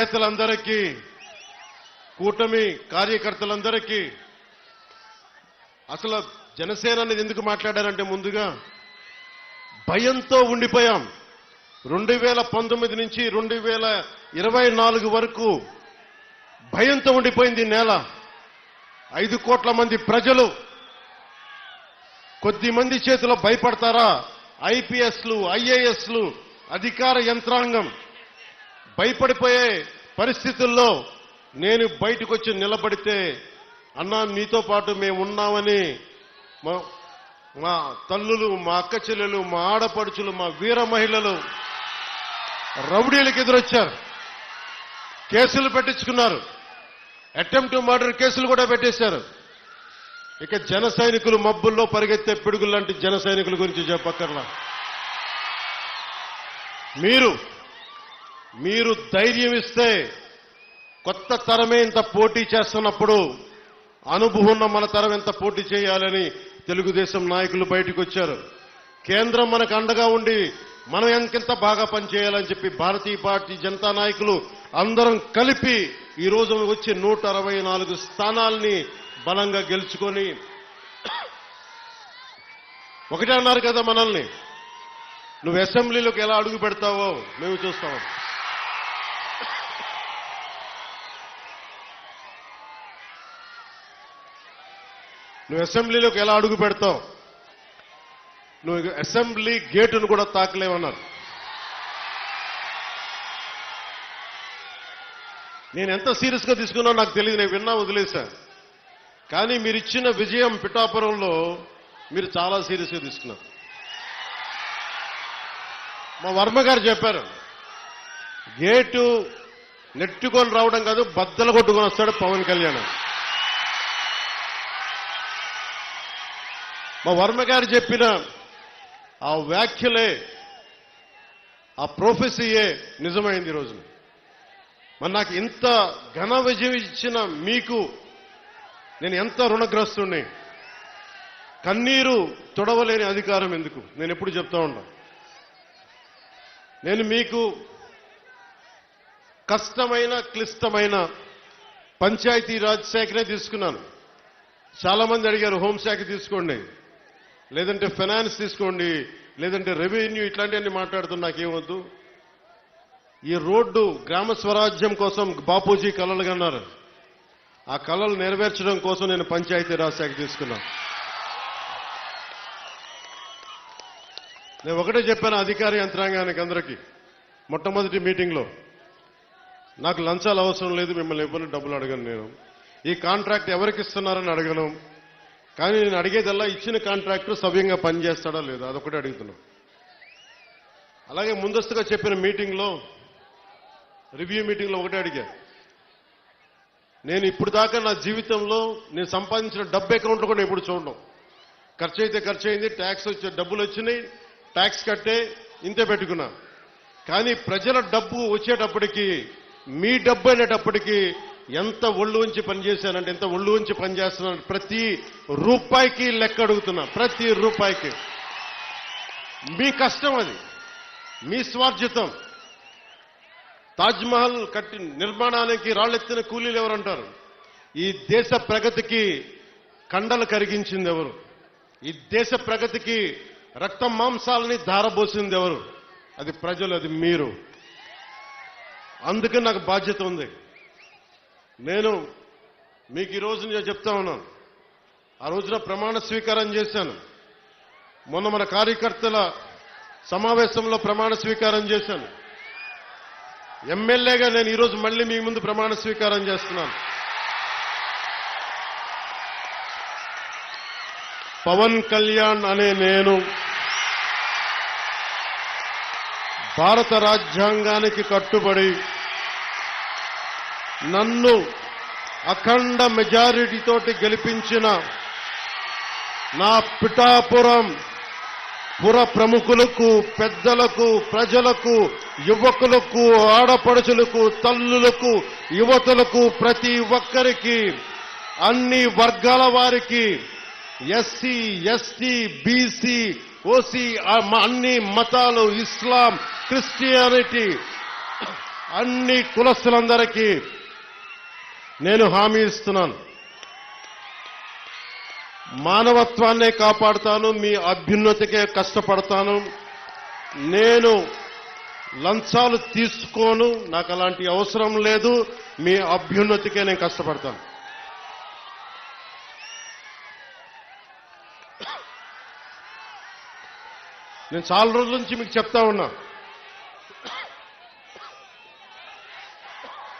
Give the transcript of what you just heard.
నేతలందరికీ కూటమి కార్యకర్తలందరికీ అసలు జనసేన అనేది ఎందుకు మాట్లాడారంటే ముందుగా భయంతో ఉండిపోయాం. 2019 నుంచి 2024 వరకు భయంతో ఉండిపోయింది నేల. 5 కోట్ల మంది ప్రజలు కొద్ది మంది చేతిలో భయపడతారా? ఐపీఎస్లు, ఐఏఎస్లు, అధికార యంత్రాంగం భయపడిపోయే పరిస్థితుల్లో నేను బయటకు వచ్చి నిలబడితే అన్నా నీతో పాటు మేము ఉన్నామని మా తల్లులు, మా అక్క చెల్లెలు, మా ఆడపడుచులు, మా వీర మహిళలు రౌడీలకు ఎదురొచ్చారు. కేసులు పెట్టించుకున్నారు. అటెంప్ట్ మర్డర్ కేసులు కూడా పెట్టేశారు. ఇక జన సైనికులు మబ్బుల్లో పరిగెత్తే పిడుగులు లాంటి జన సైనికుల గురించి చెప్పక్కర్లా. మీరు ధైర్యం ఇస్తే కొత్త తరమే ఇంత పోటీ చేస్తున్నప్పుడు అనుభవం ఉన్న మన తరం ఎంత పోటీ చేయాలని తెలుగుదేశం నాయకులు బయటకు వచ్చారు. కేంద్రం మనకు అండగా ఉండి మనం ఎంకెంత బాగా పనిచేయాలని చెప్పి భారతీయ జనతా నాయకులు అందరం కలిపి ఈ రోజు వచ్చి 164 స్థానాల్ని బలంగా గెలుచుకొని ఒకటే అన్నారు కదా మనల్ని, నువ్వు అసెంబ్లీలోకి ఎలా అడుగు పెడతావో మేము చూస్తాం. నువ్వు అసెంబ్లీలోకి ఎలా అడుగు పెడతావు, నువ్వు అసెంబ్లీ గేటును కూడా తాకలేవన్నారు. నేను ఎంత సీరియస్గా తీసుకున్నా నాకు తెలియదు, నేను విన్నా వదిలేశాను. కానీ మీరు ఇచ్చిన విజయం పిఠాపురంలో మీరు చాలా సీరియస్గా తీసుకున్నారు. మా వర్మ గారు చెప్పారు, గేటు నెట్టుకొని రావడం కాదు, బద్దలు కొట్టుకొని వస్తాడు పవన్ కళ్యాణ్. మా వర్మ గారు చెప్పిన ఆ వ్యాఖ్యలే, ఆ ప్రొఫెసీయే నిజమైంది. ఈ రోజున మరి నాకు ఇంత ఘన విజయం ఇచ్చిన మీకు నేను ఎంత రుణగ్రస్తుణ్ణి. కన్నీరు తొడవలేని అధికారం ఎందుకు? నేను ఎప్పుడు చెప్తా ఉంటా. నేను మీకు కష్టమైన క్లిష్టమైన పంచాయతీరాజ్ శాఖనే తీసుకున్నాను. చాలా మంది అడిగారు హోంశాఖ తీసుకోండి, లేదంటే ఫైనాన్స్ తీసుకోండి, లేదంటే రెవెన్యూ, ఇట్లాంటివన్నీ మాట్లాడుతున్నా. నాకేమొద్దు. ఈ రోడ్డు గ్రామ స్వరాజ్యం కోసం బాపూజీ కలలు కన్నారు. ఆ కలలు నెరవేర్చడం కోసం నేను పంచాయతీరాజ్ శాఖ తీసుకున్నాను. నేను ఒకటే చెప్పాను అధికార యంత్రాంగానికి అందరికీ మొట్టమొదటి మీటింగ్లో, నాకు లంచాలు అవసరం లేదు, మిమ్మల్ని ఎవరిని డబ్బులు అడగను. నేను ఈ కాంట్రాక్ట్ ఎవరికి ఇస్తున్నారని అడగను. కానీ నేను అడిగేదల్లా ఇచ్చిన కాంట్రాక్టర్ సవ్యంగా పనిచేస్తాడా లేదా అదొకటే అడుగుతున్నా. అలాగే ముందస్తుగా చెప్పిన మీటింగ్లో, రివ్యూ మీటింగ్లో ఒకటే అడిగా, నేను ఇప్పుడు దాకా నా జీవితంలో నేను సంపాదించిన డబ్బు అకౌంట్లో కూడా ఎప్పుడు చూడడం. ఖర్చు అయితే ఖర్చు అయింది, ట్యాక్స్ వచ్చే డబ్బులు వచ్చినాయి, ట్యాక్స్ కట్టే ఇంతే పెట్టుకున్నా. కానీ ప్రజల డబ్బు వచ్చేటప్పటికి, మీ డబ్బు అనేటప్పటికీ ఎంత ఒళ్ళు ఉంచి పనిచేశానంటే, ఎంత ఒళ్ళు ఉంచి పనిచేస్తున్నాను. ప్రతి రూపాయికి లెక్క అడుగుతున్నా, ప్రతి రూపాయికి. మీ కష్టం అది, మీ స్వార్జితం. తాజ్మహల్ కట్టి నిర్మాణానికి రాళ్లెత్తిన కూలీలు ఎవరంటారు? ఈ దేశ ప్రగతికి కండలు కరిగించింది ఎవరు? ఈ దేశ ప్రగతికి రక్తం మాంసాలని ధారబోసింది ఎవరు? అది ప్రజలు, అది మీరు. అందుకే నాకు బాధ్యత ఉంది. నేను మీకు ఈ రోజు నేను చెప్తా ఉన్నాను, ఆ రోజున ప్రమాణ స్వీకారం చేశాను. మొన్న మన కార్యకర్తల సమావేశంలో ప్రమాణ స్వీకారం చేశాను. ఎమ్మెల్యేగా నేను ఈరోజు మళ్ళీ మీ ముందు ప్రమాణ స్వీకారం చేస్తున్నాను. పవన్ కళ్యాణ్ అనే నేను భారత రాజ్యాంగానికి కట్టుబడి నన్ను అఖండ మెజారిటీతోటి గెలిపించిన నా పిఠాపురం పుర ప్రముఖులకు, పెద్దలకు, ప్రజలకు, యువకులకు, ఆడపడుచులకు, తల్లులకు, యువతులకు, ప్రతి ఒక్కరికి, అన్ని వర్గాల వారికి, ఎస్సీ, ఎస్టీ, బీసీ, ఓసీ, అన్ని మతాలు, ఇస్లాం, క్రిస్టియానిటీ, అన్ని కులస్తులందరికీ నేను హామీ ఇస్తున్నాను. మానవత్వాన్నే కాపాడుతాను, మీ అభ్యున్నతికే కష్టపడతాను. నేను లంచాలు తీసుకోను, నాకు అలాంటి అవసరం లేదు. మీ అభ్యున్నతికే నేను కష్టపడతాను. నేను చాలా రోజుల నుంచి మీకు చెప్తా ఉన్నా,